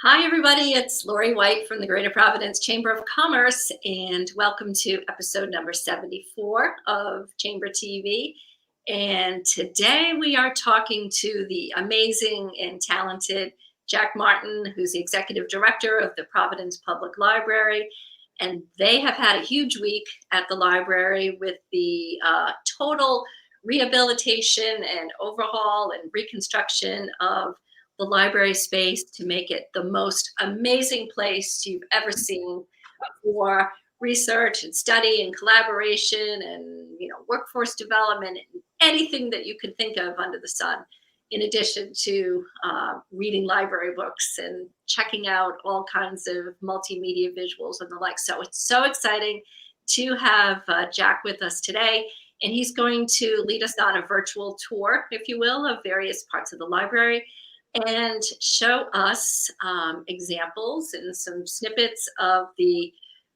Hi, everybody. It's Laurie White from the Greater Providence Chamber of Commerce, and welcome to episode number 74 of Chamber TV. And today we are talking to the amazing and talented Jack Martin, who's the executive director of the Providence Public Library. And they have had a huge week at the library with the total rehabilitation and overhaul and reconstruction of the library space to make it the most amazing place you've ever seen for research and study and collaboration and workforce development and anything that you could think of under the sun, in addition to reading library books and checking out all kinds of multimedia visuals and the like. So it's so exciting to have Jack with us today. And he's going to lead us on a virtual tour, if you will, of various parts of the library and show us examples and some snippets of the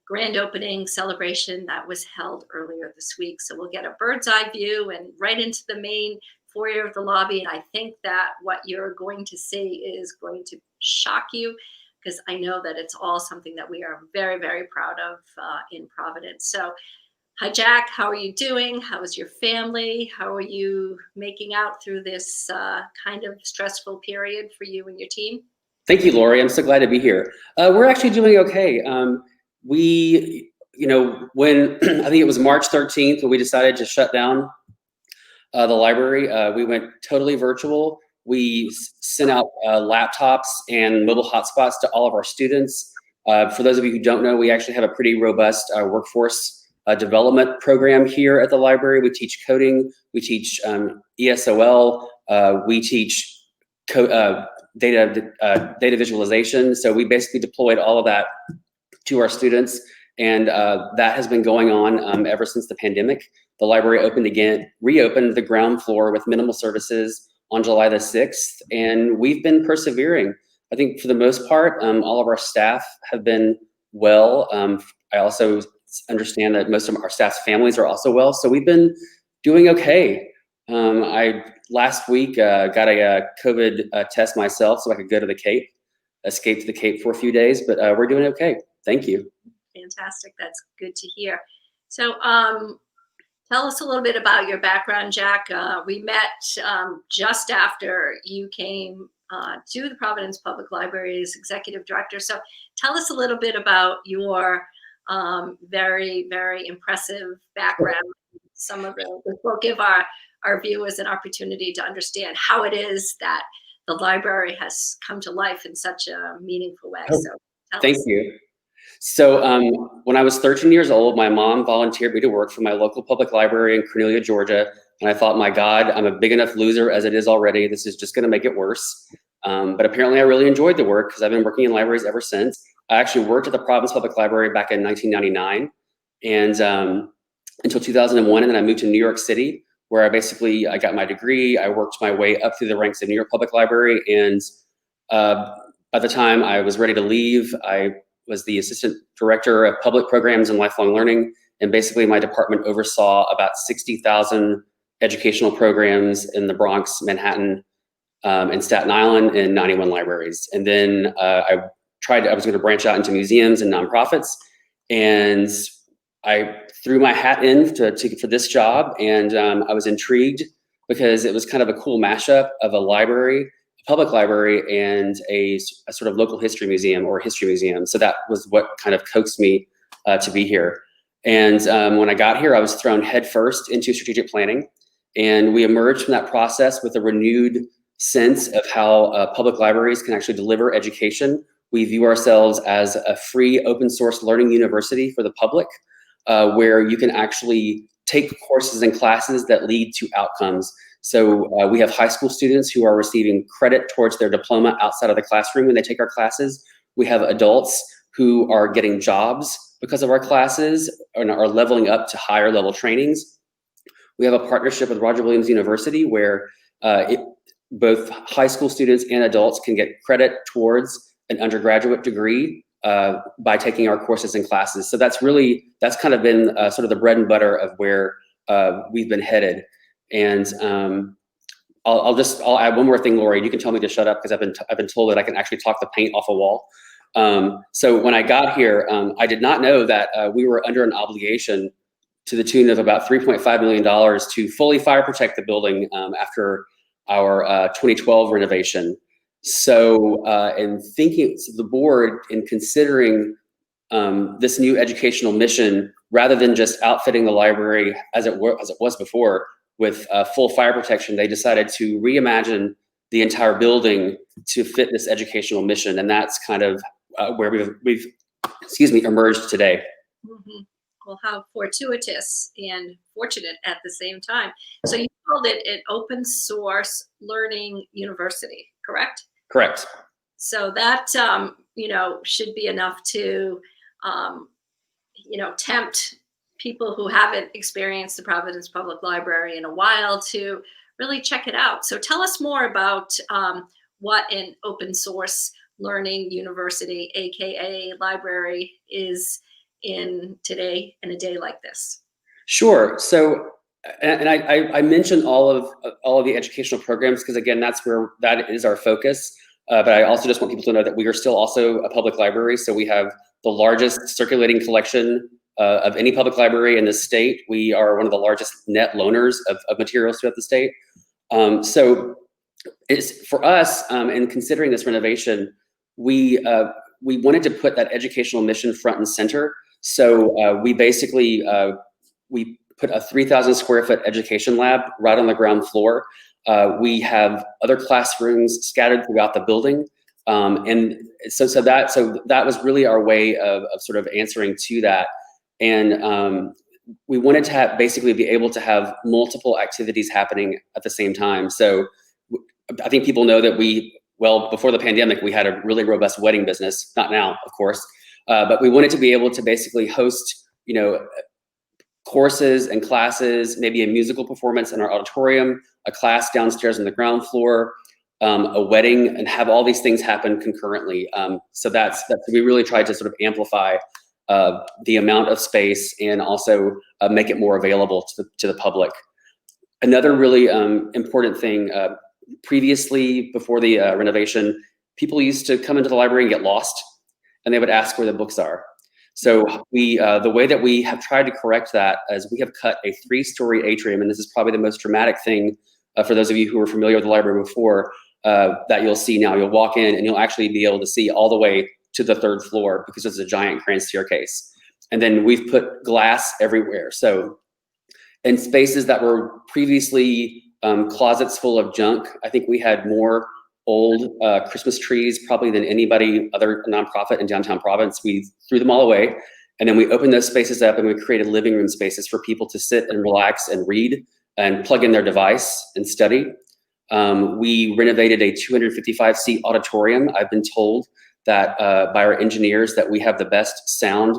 grand opening celebration that was held earlier this week. So we'll get a bird's eye view and right into the main foyer of the lobby. And I think that what you're going to see is going to shock you, because I know that it's all something that we are very, very proud of in Providence. So hi, Jack. How are you doing? How is your family? How are you making out through this kind of stressful period for you and your team? Thank you, Laurie. I'm so glad to be here. We're actually doing okay. When I think it was March 13th when we decided to shut down the library, we went totally virtual. We sent out laptops and mobile hotspots to all of our students. For those of you who don't know, we actually have a pretty robust workforce development program here at the library. We teach coding, we teach ESOL, we teach data visualization. So we basically deployed all of that to our students, and that has been going on ever since the pandemic. The library reopened the ground floor with minimal services on July the 6th, and we've been persevering. I think for the most part, all of our staff have been well. I also understand that most of our staff's families are also well, so we've been doing okay. I last week got a COVID test myself so I could go to the Cape, escape to the Cape for a few days, but we're doing okay. Thank you. Fantastic. That's good to hear. So tell us a little bit about your background, Jack. We met just after you came to the Providence Public Library as executive director. So tell us a little bit about your very, very impressive background. Some of this will give our viewers an opportunity to understand how it is that the library has come to life in such a meaningful way. So thank you. So when I was 13 years old, my mom volunteered me to work for my local public library in Cornelia, Georgia. And I thought, my God, I'm a big enough loser as it is already. This is just going to make it worse. But apparently I really enjoyed the work because I've been working in libraries ever since. I actually worked at the Providence Public Library back in 1999 and until 2001. And then I moved to New York City, where I got my degree. I worked my way up through the ranks of New York Public Library. And by the time I was ready to leave, I was the assistant director of public programs and lifelong learning. And basically my department oversaw about 60,000 educational programs in the Bronx, Manhattan, and Staten Island in 91 libraries. And then I was going to branch out into museums and nonprofits. And I threw my hat in for this job. And I was intrigued because it was kind of a cool mashup of a library, a public library, and a sort of local history museum or history museum. So that was what kind of coaxed me to be here. And when I got here, I was thrown headfirst into strategic planning. And we emerged from that process with a renewed sense of how public libraries can actually deliver education. We view ourselves as a free open source learning university for the public, where you can actually take courses and classes that lead to outcomes. So we have high school students who are receiving credit towards their diploma outside of the classroom when they take our classes. We have adults who are getting jobs because of our classes and are leveling up to higher level trainings. We have a partnership with Roger Williams University where both high school students and adults can get credit towards an undergraduate degree by taking our courses and classes. So that's kind of been sort of the bread and butter of where we've been headed. And I'll add one more thing, Lori. You can tell me to shut up because I've been told that I can actually talk the paint off a wall. So when I got here, I did not know that we were under an obligation to the tune of about $3.5 million to fully fire protect the building after our 2012 renovation. So in thinking, so the board, in considering this new educational mission, rather than just outfitting the library as it was before with full fire protection, they decided to reimagine the entire building to fit this educational mission, and that's kind of where we've emerged today. Mm-hmm. Well, how fortuitous and fortunate at the same time. So you called it an open source learning university, correct? Correct. So that should be enough to tempt people who haven't experienced the Providence Public Library in a while to really check it out. So tell us more about what an open source learning university, aka library, is in today in a day like this. Sure. So, and I mentioned all of the educational programs because again, that is our focus. But I also just want people to know that we are still also a public library. So we have the largest circulating collection of any public library in the state. We are one of the largest net loaners of materials throughout the state. So it's for us in considering this renovation, we wanted to put that educational mission front and center. So we basically we put a 3,000 square foot education lab right on the ground floor. We have other classrooms scattered throughout the building. And so that was really our way of sort of answering to that. And we wanted to basically be able to have multiple activities happening at the same time. So I think people know that before the pandemic, we had a really robust wedding business, not now, of course, but we wanted to be able to basically host, courses and classes, maybe a musical performance in our auditorium, a class downstairs on the ground floor, a wedding, and have all these things happen concurrently. So that's we really tried to sort of amplify the amount of space and also make it more available to the public. Another really important thing, previously, before the renovation, people used to come into the library and get lost, and they would ask where the books are. So the way that we have tried to correct that is we have cut a 3-story atrium, and this is probably the most dramatic thing for those of you who were familiar with the library before that you'll see now. You'll walk in and you'll actually be able to see all the way to the 3rd floor because it's a giant grand staircase. And then we've put glass everywhere. So in spaces that were previously closets full of junk, I think we had more old Christmas trees probably than anybody other nonprofit in downtown Providence. We threw them all away, and then we opened those spaces up and we created living room spaces for people to sit and relax and read and plug in their device and study. We renovated a 255-seat auditorium. I've been told that by our engineers that we have the best sound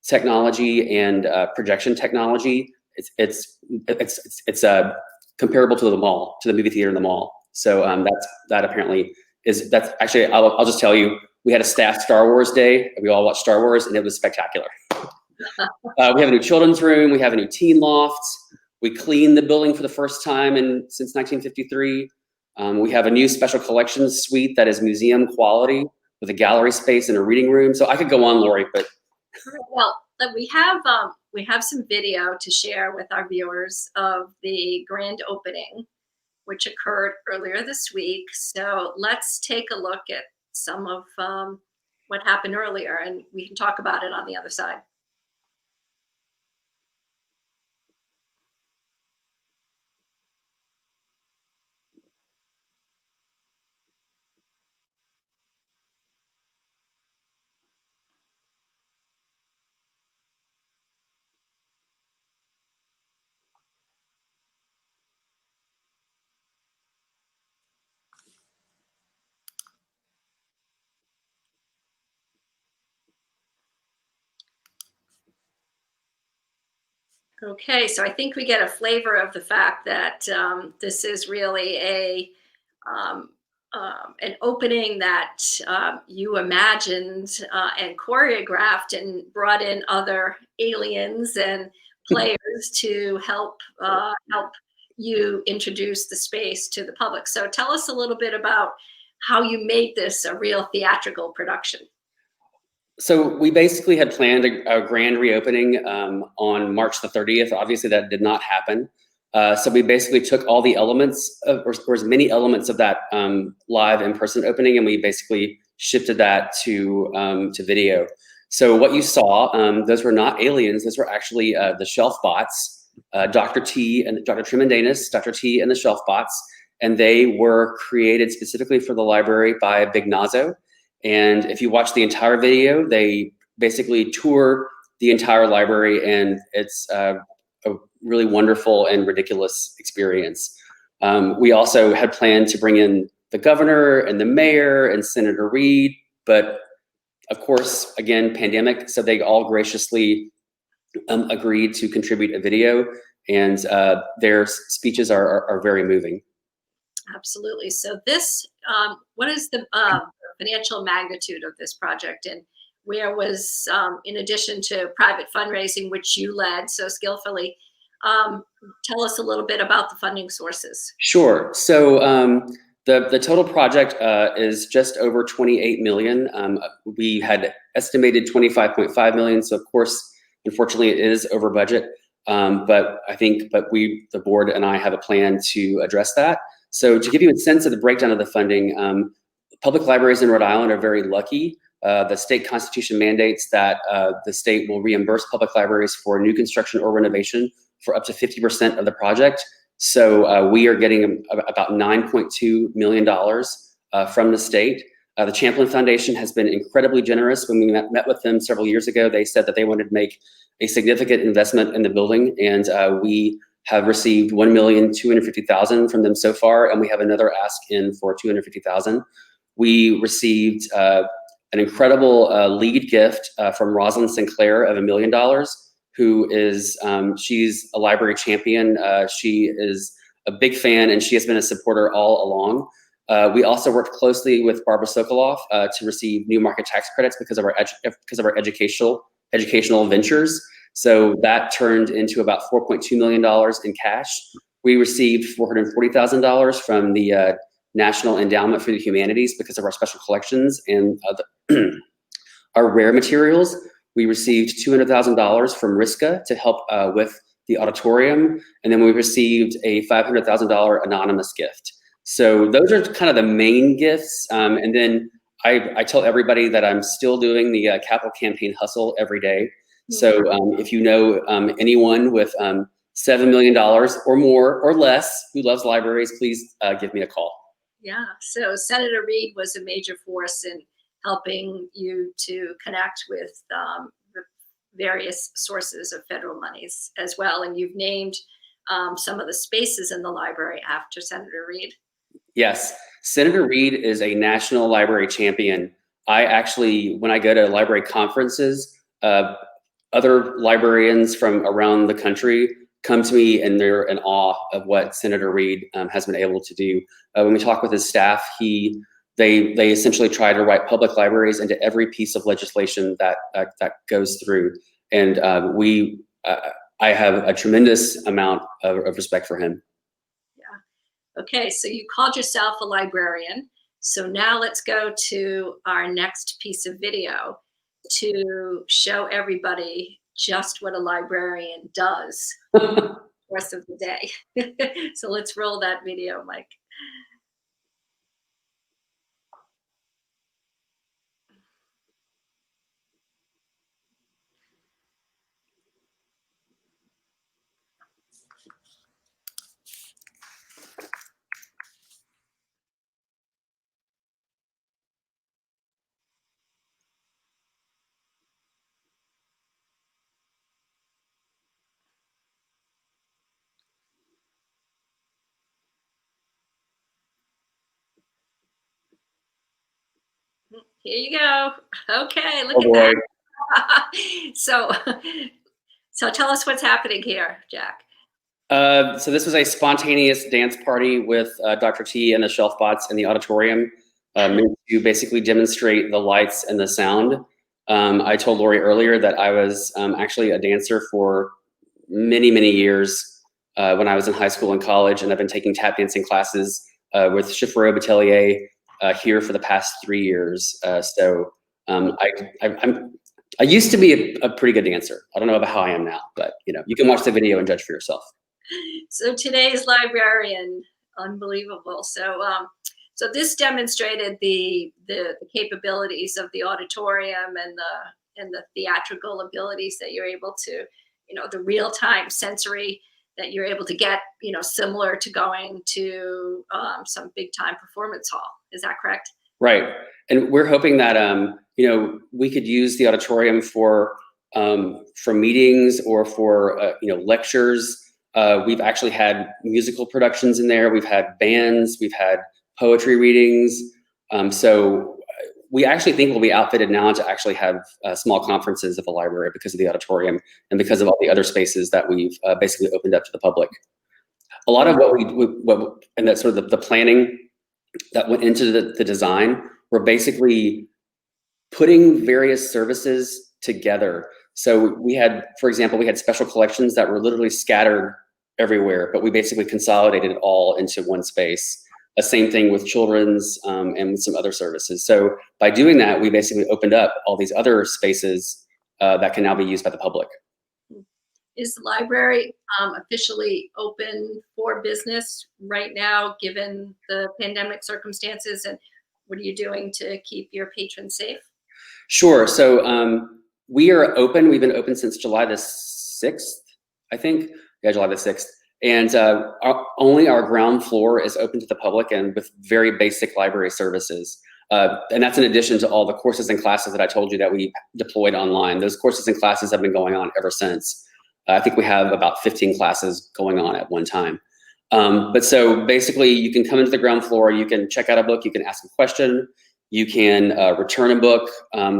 technology and projection technology. It's comparable to the mall, to the movie theater in the mall. So that apparently is, that's actually, I'll just tell you, we had a staff Star Wars day. We all watched Star Wars and it was spectacular. We have a new children's room. We have a new teen loft. We cleaned the building for the first time since 1953. We have a new special collections suite that is museum quality with a gallery space and a reading room. So I could go on, Lori, but. Well, we have some video to share with our viewers of the grand opening, which occurred earlier this week. So let's take a look at some of what happened earlier, and we can talk about it on the other side. Okay, so I think we get a flavor of the fact that this is really an opening that you imagined and choreographed and brought in other aliens and players to help you introduced the space to the public. So tell us a little bit about how you made this a real theatrical production. So we basically had planned a grand reopening on March the 30th. Obviously, that did not happen. So we basically took all the elements, or as many elements of that live in-person opening, and we basically shifted that to video. So what you saw, those were not aliens. Those were actually the shelf bots, Dr. T and Dr. Tremendanus, Dr. T and the shelf bots, and they were created specifically for the library by Big Nazo. And if you watch the entire video, they basically tour the entire library, and it's a really wonderful and ridiculous experience. We also had planned to bring in the governor and the mayor and Senator Reid, but of course, again, pandemic, so they all graciously agreed to contribute a video, and their speeches are very moving. Absolutely. So this, what is the financial magnitude of this project, and where was, in addition to private fundraising, which you led so skillfully, tell us a little bit about the funding sources. Sure. So the total project is just over 28 million. We had estimated 25.5 million. So of course, unfortunately, it is over budget. But the board and I have a plan to address that. So to give you a sense of the breakdown of the funding, public libraries in Rhode Island are very lucky. The state constitution mandates that the state will reimburse public libraries for new construction or renovation for up to 50% of the project. So we are getting about $9.2 million from the state. The Champlain Foundation has been incredibly generous. When we met with them several years ago, they said that they wanted to make a significant investment in the building, and we have received $1,250,000 from them so far, and we have another ask in for $250,000. We received an incredible lead gift from Rosalind Sinclair of $1 million, who is, she's a library champion. She is a big fan, and she has been a supporter all along. We also worked closely with Barbara Sokoloff to receive new market tax credits because of our educational ventures. So that turned into about $4.2 million in cash. We received $440,000 from the National Endowment for the Humanities because of our special collections and our rare materials. We received $200,000 from RISCA to help with the auditorium. And then we received a $500,000 anonymous gift. So those are kind of the main gifts. And then I tell everybody that I'm still doing the capital campaign hustle every day. So if you know anyone with $7 million or more or less who loves libraries, please give me a call. Yeah, so Senator Reid was a major force in helping you to connect with the various sources of federal monies as well. And you've named some of the spaces in the library after Senator Reid. Yes, Senator Reid is a national library champion. I actually, when I go to library conferences, other librarians from around the country come to me and they're in awe of what Senator Reid has been able to do. When we talk with his staff, they essentially try to write public libraries into every piece of legislation that goes through. And I have a tremendous amount of respect for him. Yeah. Okay, so you called yourself a librarian. So now let's go to our next piece of video to show everybody just what a librarian does the rest of the day. So let's roll that video, Mike. Here you go. Okay, look at that. So tell us what's happening here, Jack. So this was a spontaneous dance party with Dr. T and the shelf bots in the auditorium to basically demonstrate the lights and the sound. I told Laurie earlier that I was actually a dancer for many, many years. when I was in high school and college, and I've been taking tap dancing classes with Chiffreau Batelier here for the past 3 years. I used to be a pretty good dancer. I don't know about how I am now, but you can watch the video and judge for yourself. So today's librarian, unbelievable. So this demonstrated the capabilities of the auditorium and the theatrical abilities that you're able to, the real-time sensory that you're able to get, similar to going to some big-time performance hall. Is that correct? Right. And we're hoping that, we could use the auditorium for meetings or for, lectures. We've actually had musical productions in there. We've had bands. We've had poetry readings. So we actually think we'll be outfitted now to actually have small conferences at the library because of the auditorium and because of all the other spaces that we've basically opened up to the public. A lot of and that's sort of the planning that went into the design, we're basically putting various services together. So we had, for example, we had special collections that were literally scattered everywhere, but we basically consolidated it all into one space. The same thing with children's and with some other services. So by doing that, we basically opened up all these other spaces that can now be used by the public. Is the library officially open for business right now, given the pandemic circumstances? And what are you doing to keep your patrons safe? Sure. So we are open. We've been open since July the 6th, I think. Yeah, July the 6th. And only our ground floor is open to the public and with very basic library services. And that's in addition to all the courses and classes that I told you that we deployed online. Those courses and classes have been going on ever since. I think we have about 15 classes going on at one time. But so basically you can come into the ground floor, you can check out a book, you can ask a question, you can return a book.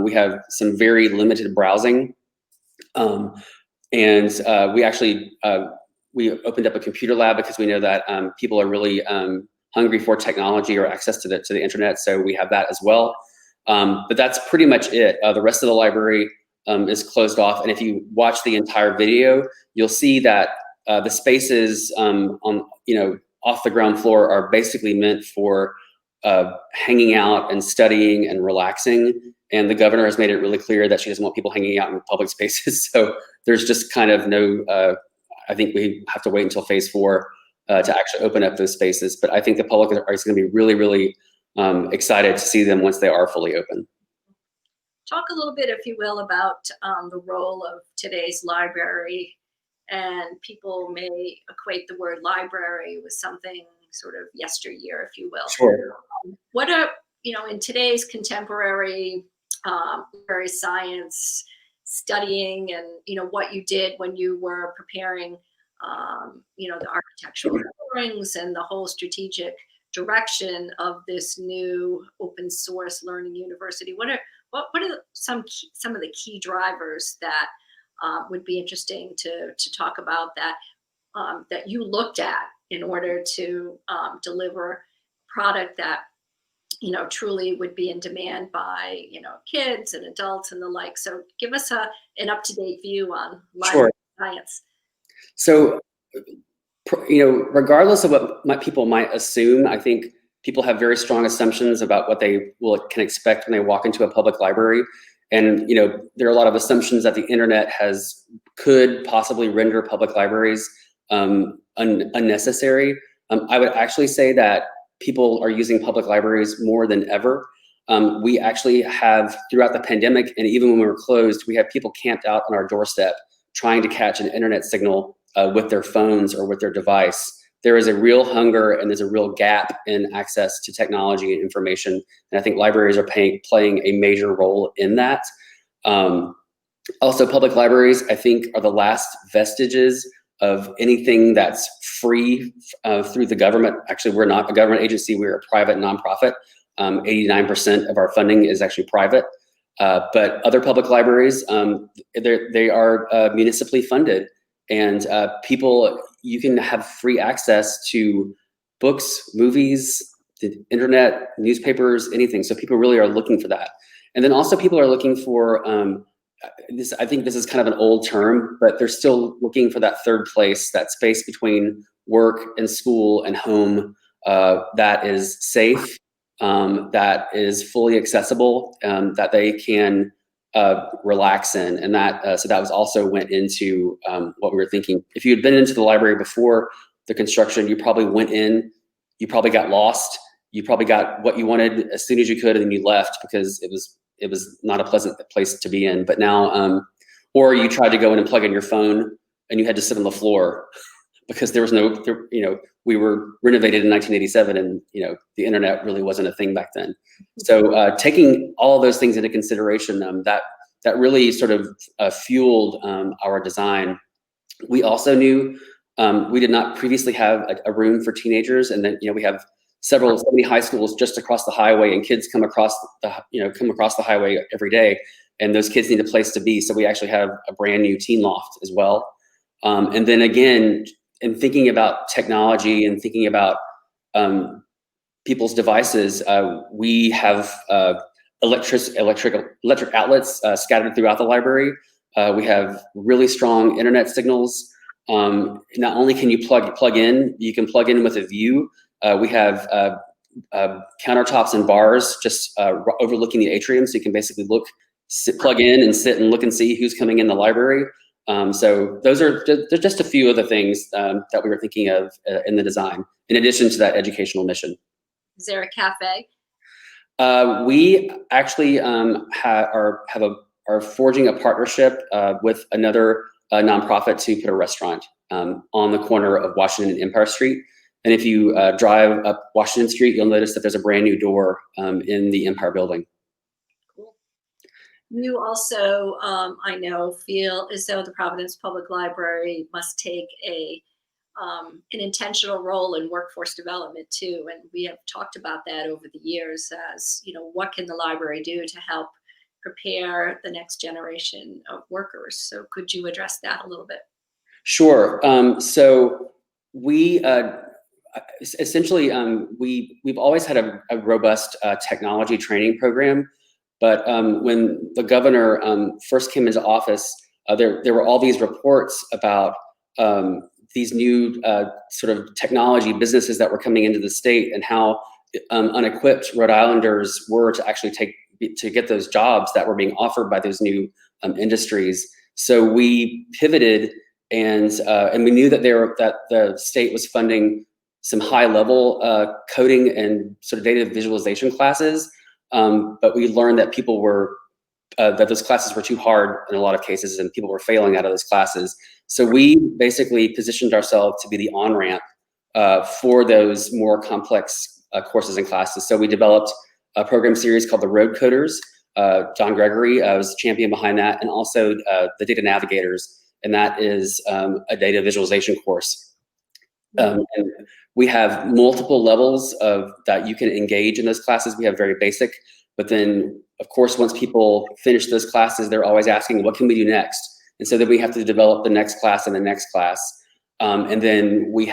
We have some very limited browsing. And we actually, we opened up a computer lab because we know that people are really hungry for technology or access to the internet. So we have that as well. But that's pretty much it. The rest of the library is closed off. And if you watch the entire video, you'll see that the spaces on, off the ground floor are basically meant for hanging out and studying and relaxing. And the governor has made it really clear that she doesn't want people hanging out in public spaces. So there's just kind of no, I think we have to wait until phase 4 to actually open up those spaces. But I think the public is going to be really, really excited to see them once they are fully open. Talk a little bit, if you will, about the role of today's library. And people may equate the word library with something sort of yesteryear, if you will. Sure. What are, in today's contemporary library science studying and, what you did when you were preparing, the architectural drawings and the whole strategic direction of this new open source learning university? What are some of the key drivers that would be interesting to talk about that you looked at in order to deliver product that truly would be in demand by kids and adults and the like? So give us an up-to-date view on library science. So regardless of what people might assume, I think people have very strong assumptions about what they can expect when they walk into a public library. And, there are a lot of assumptions that the internet could possibly render public libraries unnecessary. I would actually say that people are using public libraries more than ever. We actually have, throughout the pandemic, and even when we were closed, we have people camped out on our doorstep trying to catch an internet signal with their phones or with their device. There is a real hunger and there's a real gap in access to technology and information. And I think libraries are playing a major role in that. Also, public libraries, I think, are the last vestiges of anything that's free through the government. Actually, we're not a government agency, we're a private nonprofit. 89% of our funding is actually private. But other public libraries, they are municipally funded. And you can have free access to books, movies, the internet, newspapers, anything. So people really are looking for that. And then also people are looking for I think this is kind of an old term, but they're still looking for that third place, that space between work and school and home, that is safe, that is fully accessible, that they can relax in. And that, so that was also went into what we were thinking. If you had been into the library before the construction, you probably went in, you probably got lost, you probably got what you wanted as soon as you could, and then you left because it was not a pleasant place to be in. But now, or you tried to go in and plug in your phone and you had to sit on the floor because there was no, we were renovated in 1987, and the internet really wasn't a thing back then. So taking all of those things into consideration, that really sort of fueled our design. We also knew we did not previously have a room for teenagers, and then we have so many high schools just across the highway, and kids come across the highway every day, and those kids need a place to be. So we actually have a brand new teen loft as well. And then again, in thinking about technology and thinking about people's devices, we have electric outlets scattered throughout the library. We have really strong internet signals. Not only can you plug in, you can plug in with a view. We have countertops and bars just overlooking the atrium, so you can basically plug in and sit and look and see who's coming in the library. So they're just a few of the things that we were thinking of in the design, in addition to that educational mission. Is there a cafe? We actually are forging a partnership with another nonprofit to put a restaurant on the corner of Washington and Empire Street. And if you drive up Washington Street, you'll notice that there's a brand new door in the Empire building. Cool. You also, I know, feel as though the Providence Public Library must take an intentional role in workforce development too. And we have talked about that over the years as, what can the library do to help prepare the next generation of workers? So could you address that a little bit? Sure. So we essentially we've always had a robust technology training program, but when the governor first came into office, there were all these reports about these new sort of technology businesses that were coming into the state, and how unequipped Rhode Islanders were to actually to get those jobs that were being offered by those new industries. So we pivoted, and we knew that the state was funding some high-level coding and sort of data visualization classes, but we learned that that those classes were too hard in a lot of cases, and people were failing out of those classes. So we basically positioned ourselves to be the on-ramp for those more complex courses and classes. So we developed a program series called the Road Coders. John Gregory was the champion behind that, and also the Data Navigators, and that is a data visualization course. And we have multiple levels that you can engage in those classes. We have very basic, but then of course, once people finish those classes, they're always asking, what can we do next? And so then we have to develop the next class and the next class. And then we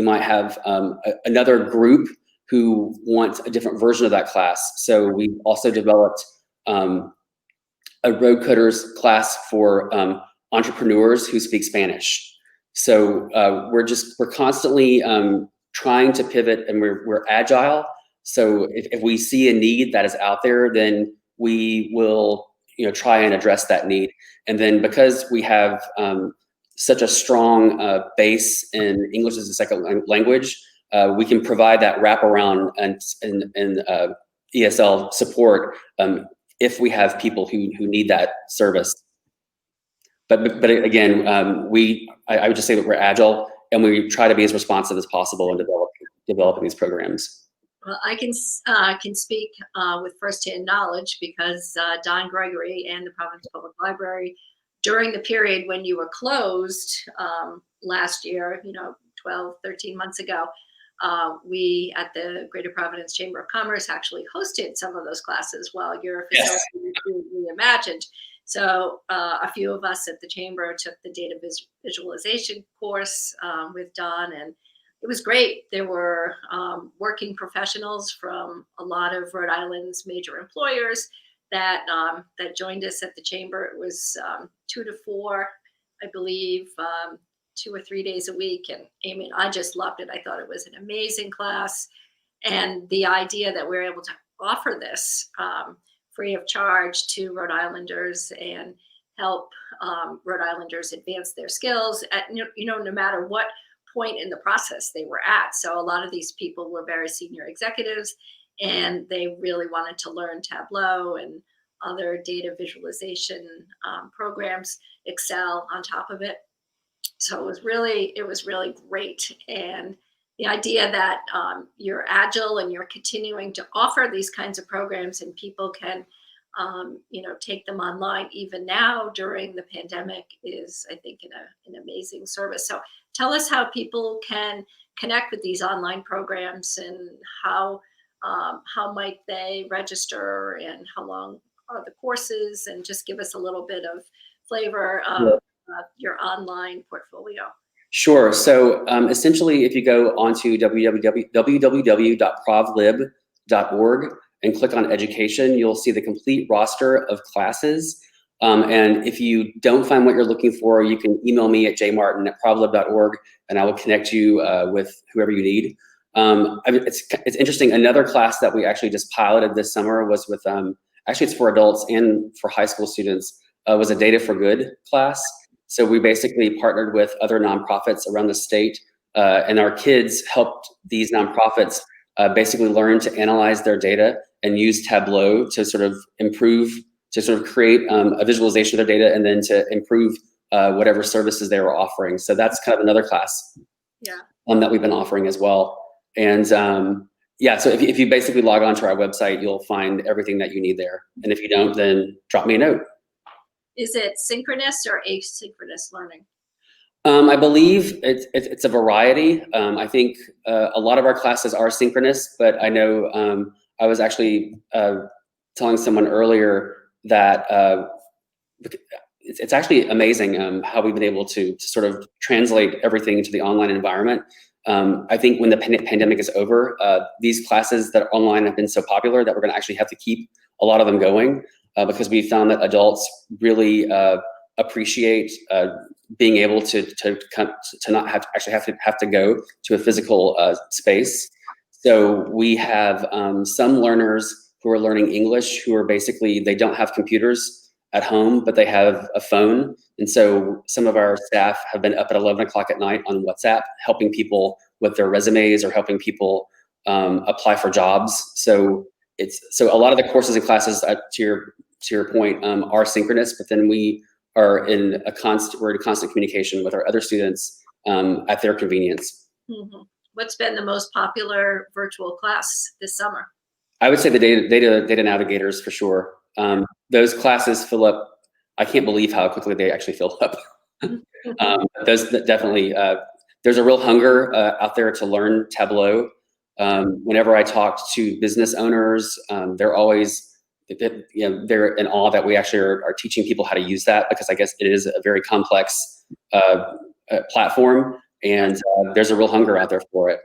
might have another group who wants a different version of that class. So we also developed a Road Coders class for entrepreneurs who speak Spanish. So we're constantly trying to pivot, and we're agile. So if we see a need that is out there, then we will try and address that need. And then because we have such a strong base in English as a second language, we can provide that wraparound and ESL support if we have people who need that service. But again, I would just say that we're agile, and we try to be as responsive as possible in developing these programs. Well, I can speak with firsthand knowledge, because Don Gregory and the Providence Public Library, during the period when you were closed last year, 12, 13 months ago, we at the Greater Providence Chamber of Commerce actually hosted some of those classes while your facility was reimagined. So a few of us at the Chamber took the data visualization course with Don, and it was great. There were working professionals from a lot of Rhode Island's major employers that joined us at the chamber. It was 2 to 4, I believe, 2 or 3 days a week. And I mean, I just loved it. I thought it was an amazing class. And the idea that we're able to offer this free of charge to Rhode Islanders and help Rhode Islanders advance their skills at, no matter what point in the process they were at. So a lot of these people were very senior executives, and they really wanted to learn Tableau and other data visualization programs, Excel on top of it. So it was really great. And the idea that you're agile and you're continuing to offer these kinds of programs, and people can take them online even now during the pandemic is, I think, an amazing service. So tell us how people can connect with these online programs, and how might they register, and how long are the courses, and just give us a little bit of flavor of your online portfolio. Sure. So essentially, if you go onto www.provlib.org and click on education, you'll see the complete roster of classes. And if you don't find what you're looking for, you can email me at jmartin@provlib.org, and I will connect you with whoever you need. It's interesting. Another class that we actually just piloted this summer was with, actually it's for adults and for high school students, was a Data for Good class. So we basically partnered with other nonprofits around the state, and our kids helped these nonprofits basically learn to analyze their data and use Tableau to sort of create a visualization of their data, and then to improve whatever services they were offering. So that's kind of another class that we've been offering as well. And so if you basically log on to our website, you'll find everything that you need there. And if you don't, then drop me a note. Is it synchronous or asynchronous learning? I believe it's a variety. I think a lot of our classes are synchronous, but I know I was actually telling someone earlier that it's actually amazing how we've been able to sort of translate everything into the online environment. I think when the pandemic is over, these classes that are online have been so popular that we're going to actually have to keep a lot of them going, because we found that adults really appreciate being able to not have to go to a physical space. So we have some learners who are learning English who are basically, they don't have computers at home, but they have a phone. And so some of our staff have been up at 11 o'clock at night on WhatsApp, helping people with their resumes or helping people apply for jobs. So a lot of the courses and classes, to your point, are synchronous, but then we are in constant communication with our other students at their convenience. Mm-hmm. What's been the most popular virtual class this summer? I would say the data navigators for sure. Those classes fill up. I can't believe how quickly they actually fill up. Those definitely. There's a real hunger out there to learn Tableau. Whenever I talk to business owners, they're always, they're in awe that we actually are teaching people how to use that, because I guess it is a very complex platform, and there's a real hunger out there for it.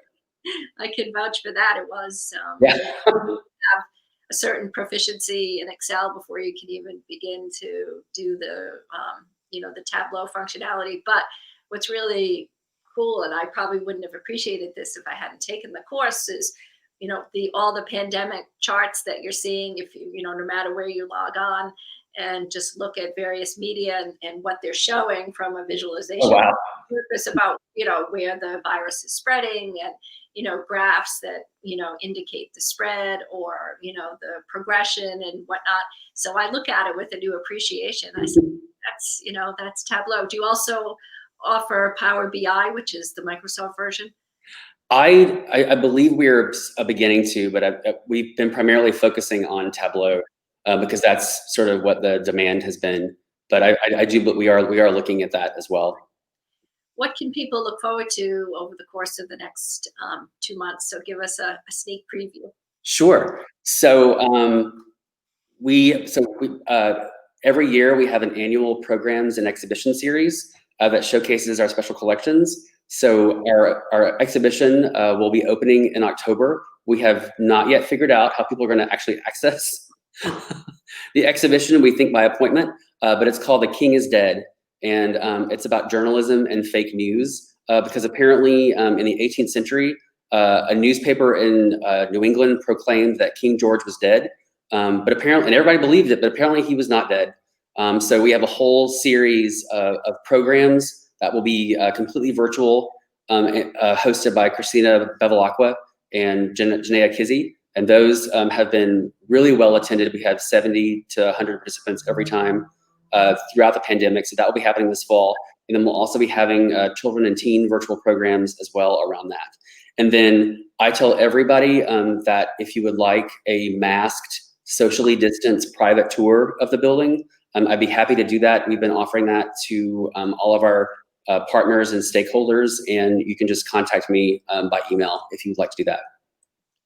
I can vouch for that. It was have a certain proficiency in Excel before you can even begin to do the the Tableau functionality. But what's really cool, and I probably wouldn't have appreciated this if I hadn't taken the course, is all the pandemic charts that you're seeing, if no matter where you log on and just look at various media and what they're showing from a visualization purpose about where the virus is spreading, and graphs that indicate the spread, or the progression and whatnot. So I look at it with a new appreciation. I said, that's Tableau. Do you also offer Power BI, which is the Microsoft version? I believe we're beginning to, but we've been primarily focusing on Tableau because that's sort of what the demand has been. But but we are looking at that as well. What can people look forward to over the course of the next 2 months? So give us a sneak preview. Sure. So every year we have an annual programs and exhibition series that showcases our special collections. So our exhibition will be opening in October. We have not yet figured out how people are going to actually access The exhibition, we think by appointment, but it's called The King is Dead. And it's about journalism and fake news, because apparently in the 18th century, a newspaper in New England proclaimed that King George was dead. But apparently, and everybody believed it, but apparently he was not dead. So we have a whole series of programs that will be completely virtual, hosted by Christina Bevilacqua and Janaea Kizzy. And those have been really well attended. We have 70 to 100 participants every time throughout the pandemic. So that will be happening this fall. And then we'll also be having children and teen virtual programs as well around that. And then I tell everybody that if you would like a masked, socially distanced private tour of the building, I'd be happy to do that. We've been offering that to all of our partners and stakeholders, and you can just contact me by email if you'd like to do that.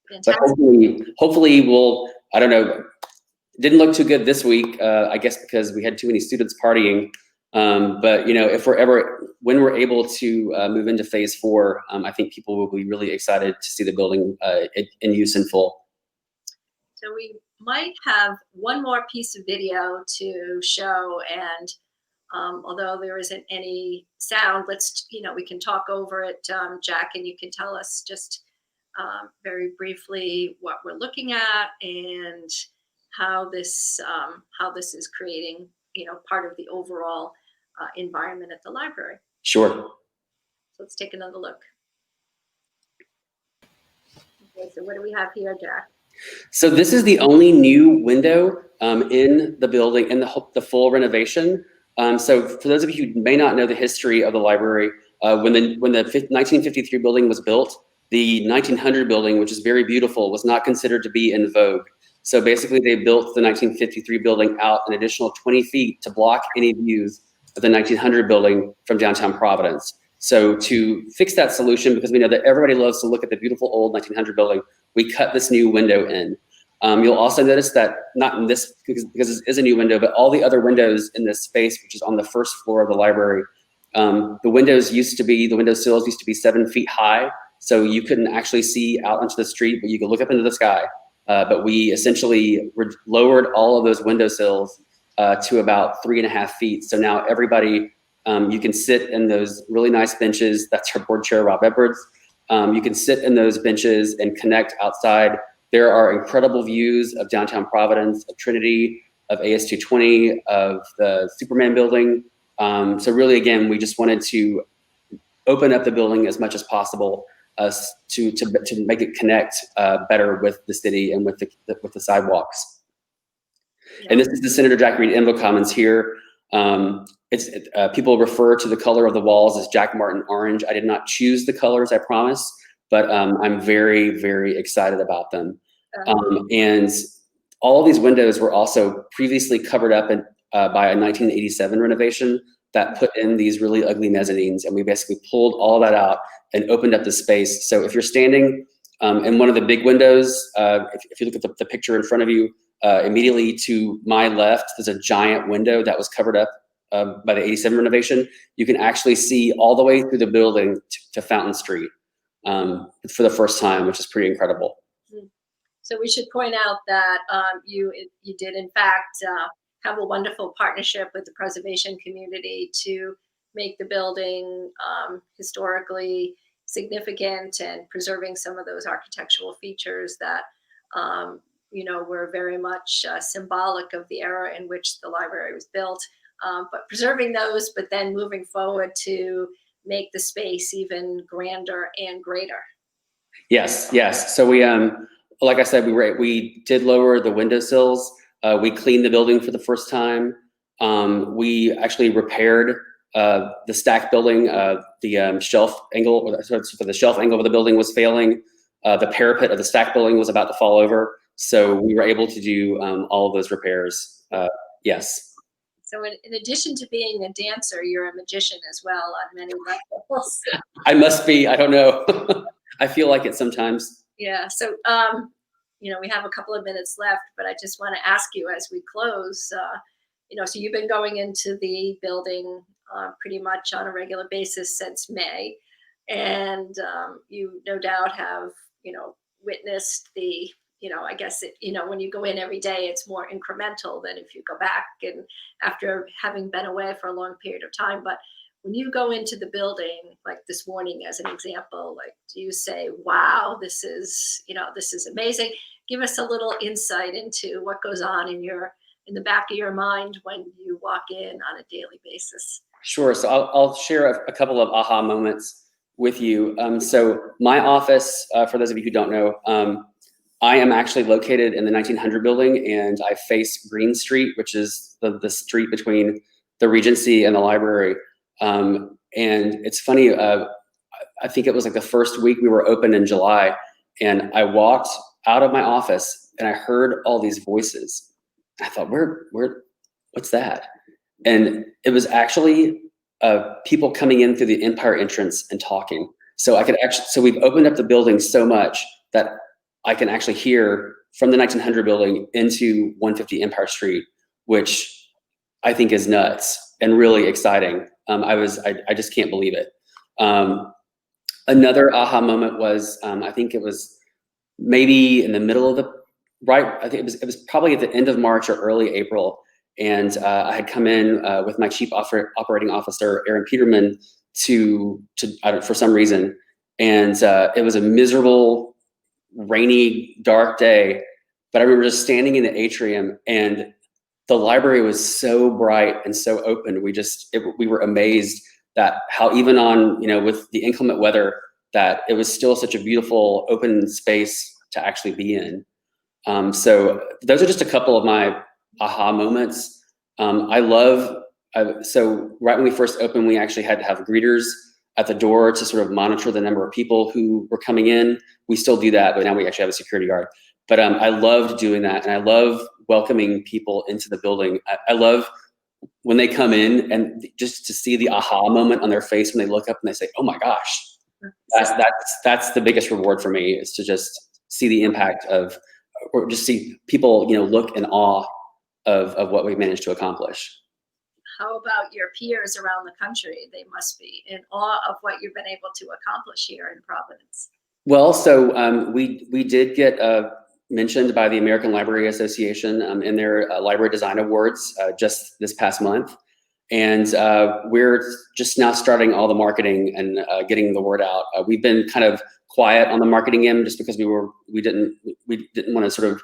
Fantastic. But hopefully we'll, I don't know, didn't look too good this week, I guess because we had too many students partying. But if when we're able to move into phase 4, I think people will be really excited to see the building in use in full. So we might have one more piece of video to show, and although there isn't any sound, we can talk over it, Jack, and you can tell us just very briefly what we're looking at and how this is creating, part of the overall environment at the library. Sure. So let's take another look. Okay, so what do we have here, Jack? So this is the only new window in the building, in the full renovation. So for those of you who may not know the history of the library, when the 1953 building was built, the 1900 building, which is very beautiful, was not considered to be in vogue. So basically they built the 1953 building out an additional 20 feet to block any views of the 1900 building from downtown Providence. So to fix that solution, because we know that everybody loves to look at the beautiful old 1900 building, we cut this new window in. You'll also notice that, not in this, because this is a new window, but all the other windows in this space, which is on the first floor of the library, the window sills used to be 7 feet high, so you couldn't actually see out into the street, but you could look up into the sky. But we essentially lowered all of those window sills to about 3.5 feet. So now everybody, you can sit in those really nice benches. That's our board chair, Rob Edwards. You can sit in those benches and connect outside. There are incredible views of downtown Providence, of Trinity, of AS 220, of the Superman building. So really, again, we just wanted to open up the building as much as possible to make it connect better with the city and with the sidewalks. Yeah. And this is the Senator Jack Reid Info Commons here. People refer to the color of the walls as Jack Martin orange. I did not choose the colors, I promise, but I'm very, very excited about them. And all of these windows were also previously covered up by a 1987 renovation that put in these really ugly mezzanines, and we basically pulled all that out and opened up the space. So if you're standing in one of the big windows, if you look at the picture in front of you, immediately to my left, there's a giant window that was covered up by the 87 renovation. You can actually see all the way through the building to Fountain Street for the first time, which is pretty incredible. So we should point out that you did, in fact, have a wonderful partnership with the preservation community to make the building historically significant and preserving some of those architectural features that were very much symbolic of the era in which the library was built, but preserving those, but then moving forward to make the space even grander and greater. Yes. So we, like I said, we did lower the windowsills. We cleaned the building for the first time. We actually repaired the stack building. The shelf angle, the shelf angle of the building was failing. The parapet of the stack building was about to fall over. So we were able to do all of those repairs. Yes. So in addition to being a dancer, you're a magician as well on many levels. I must be. I don't know. I feel like it sometimes. Yeah. So, we have a couple of minutes left, but I just want to ask you as we close, so you've been going into the building pretty much on a regular basis since May, and you no doubt have, witnessed the, I guess when you go in every day, it's more incremental than if you go back and after having been away for a long period of time. But when you go into the building, like this morning, as an example, like, do you say, wow, this is amazing? Give us a little insight into what goes on in the back of your mind when you walk in on a daily basis. Sure. So I'll share a couple of aha moments with you. So my office, for those of you who don't know, I am actually located in the 1900 building, and I face Green Street, which is the street between the Regency and the library. And it's funny, I think it was like the first week we were open in July, and I walked out of my office and I heard all these voices. I thought, what's that? And it was actually people coming in through the Empire entrance and talking. So we've opened up the building so much that I can actually hear from the 1900 building into 150 Empire Street, which I think is nuts and really exciting. I just can't believe it. Another aha moment was, I think it was maybe in the middle of I think it was probably at the end of March or early April. And I had come in with my chief operating officer, Aaron Peterman, for some reason. And it was a miserable, rainy, dark day. But I remember just standing in the atrium, and the library was so bright and so open. We were amazed that how even on, with the inclement weather, that it was still such a beautiful open space to actually be in. So those are just a couple of my aha moments. So right when we first opened, we actually had to have greeters at the door to sort of monitor the number of people who were coming in. We still do that, but now we actually have a security guard. But I loved doing that, and I love welcoming people into the building. I love when they come in and just to see the aha moment on their face when they look up and they say, "Oh my gosh." That's the biggest reward for me, is to just see the impact or just see people, look in awe of what we've managed to accomplish. How about your peers around the country? They must be in awe of what you've been able to accomplish here in Providence. Well, so we did get mentioned by the American Library Association in their Library Design Awards just this past month. And we're just now starting all the marketing and getting the word out. We've been kind of quiet on the marketing end just because we didn't want to sort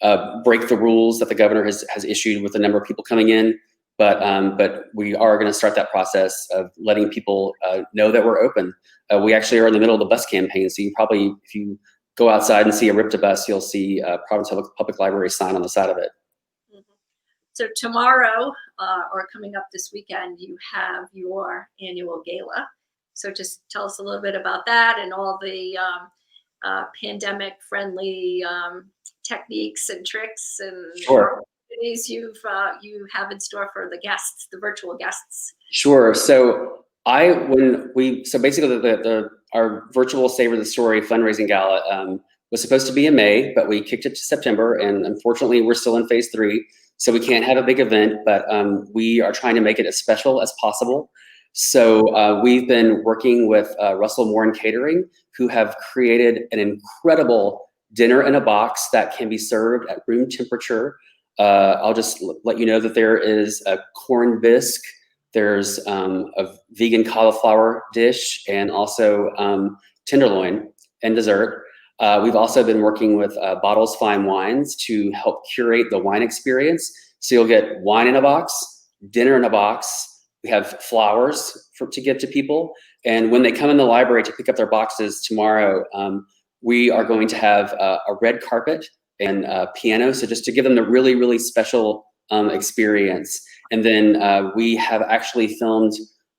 of break the rules that the governor has issued with the number of people coming in. But we are going to start that process of letting people know that we're open. We actually are in the middle of the bus campaign, so you probably, if you go outside and see a RIPTA bus, you'll see Providence Public Library sign on the side of it. So tomorrow, or coming up this weekend, you have your annual gala. So just tell us a little bit about that and all the pandemic-friendly techniques and tricks and Sure. you have in store for the guests, the virtual guests. Sure. So basically our virtual Savor the Story fundraising gala was supposed to be in May, but we kicked it to September, and unfortunately we're still in phase 3. So we can't have a big event, but we are trying to make it as special as possible. So we've been working with Russell Moore Catering, who have created an incredible dinner in a box that can be served at room temperature. I'll just let you know that there is a corn bisque, there's a vegan cauliflower dish, and also tenderloin and dessert. We've also been working with Bottles Fine Wines to help curate the wine experience. So you'll get wine in a box, dinner in a box. We have flowers to give to people. And when they come in the library to pick up their boxes tomorrow, we are going to have a red carpet and a piano. So just to give them the really, really special experience. And then we have actually filmed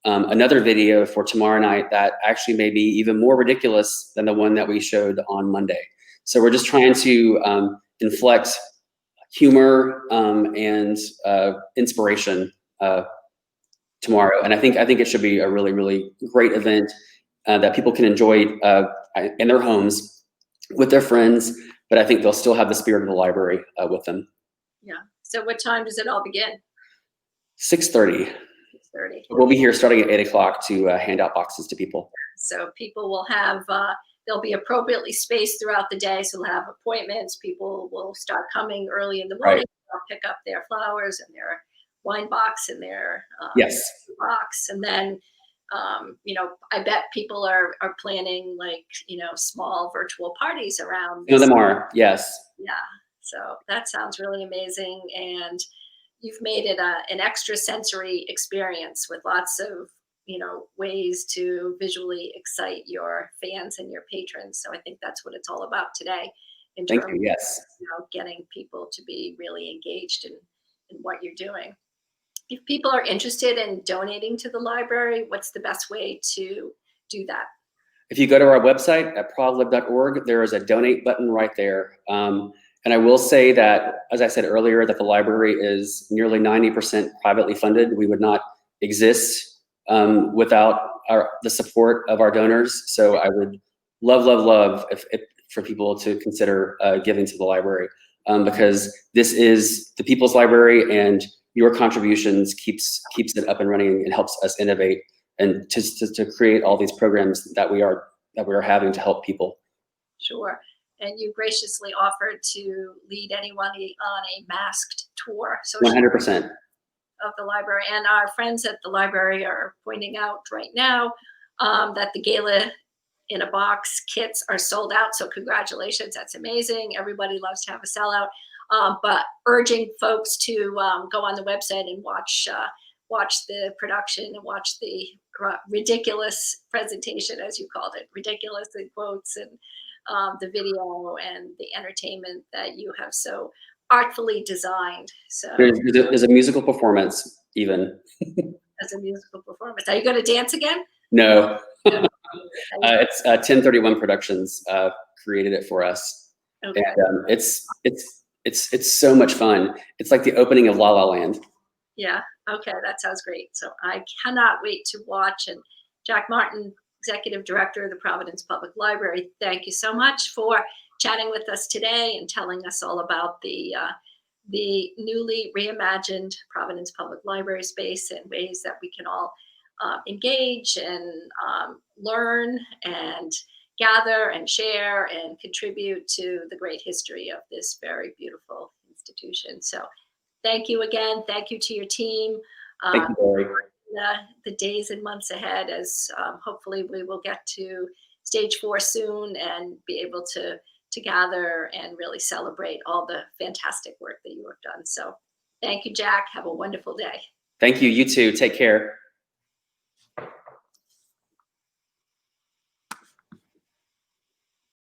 another video for tomorrow night that actually may be even more ridiculous than the one that we showed on Monday. So we're just trying to inflect humor and inspiration tomorrow. And I think it should be a really, really great event that people can enjoy in their homes with their friends, but I think they'll still have the spirit of the library with them. Yeah. So what time does it all begin? 6:30. 6:30. We'll be here starting at 8 o'clock to hand out boxes to people. So people will have they'll be appropriately spaced throughout the day. So they'll have appointments. People will start coming early in the morning. Right. They'll pick up their flowers and their wine box and their Yes. box. And then, I bet people are planning like, small virtual parties around. Some of them are, yes. Yeah. So that sounds really amazing. And you've made it an extra sensory experience with lots of, ways to visually excite your fans and your patrons. So I think that's what it's all about today in Thank terms you, yes. of, getting people to be really engaged in what you're doing. If people are interested in donating to the library, what's the best way to do that? If you go to our website at provlib.org, there is a donate button right there. And I will say that, as I said earlier, that the library is nearly 90% privately funded. We would not exist without the support of our donors. So I would love if for people to consider giving to the library, because this is the people's library, and your contributions keeps it up and running and helps us innovate and to create all these programs that we are having to help people. Sure. And you graciously offered to lead anyone on a masked tour. So 100%. Of the library. And our friends at the library are pointing out right now that the Gala in a Box kits are sold out. So congratulations. That's amazing. Everybody loves to have a sellout. But urging folks to go on the website and watch the production and watch the ridiculous presentation, as you called it, ridiculous in quotes, and the video and the entertainment that you have so artfully designed. So there's a musical performance even. As a musical performance. Are you going to dance again? No. It's 1031 Productions created it for us. Okay. And it's so much fun. It's like the opening of La La Land. Yeah. Okay. That sounds great. So I cannot wait to watch. And Jack Martin, Executive Director of the Providence Public Library, thank you so much for chatting with us today and telling us all about the newly reimagined Providence Public Library space and ways that we can all engage and learn and gather and share and contribute to the great history of this very beautiful institution. So thank you again. Thank you to your team. Thank you, Laurie. The days and months ahead, as hopefully we will get to stage 4 soon and be able to gather and really celebrate all the fantastic work that you have done. So thank you, Jack. Have a wonderful day. Thank you. You too. Take care.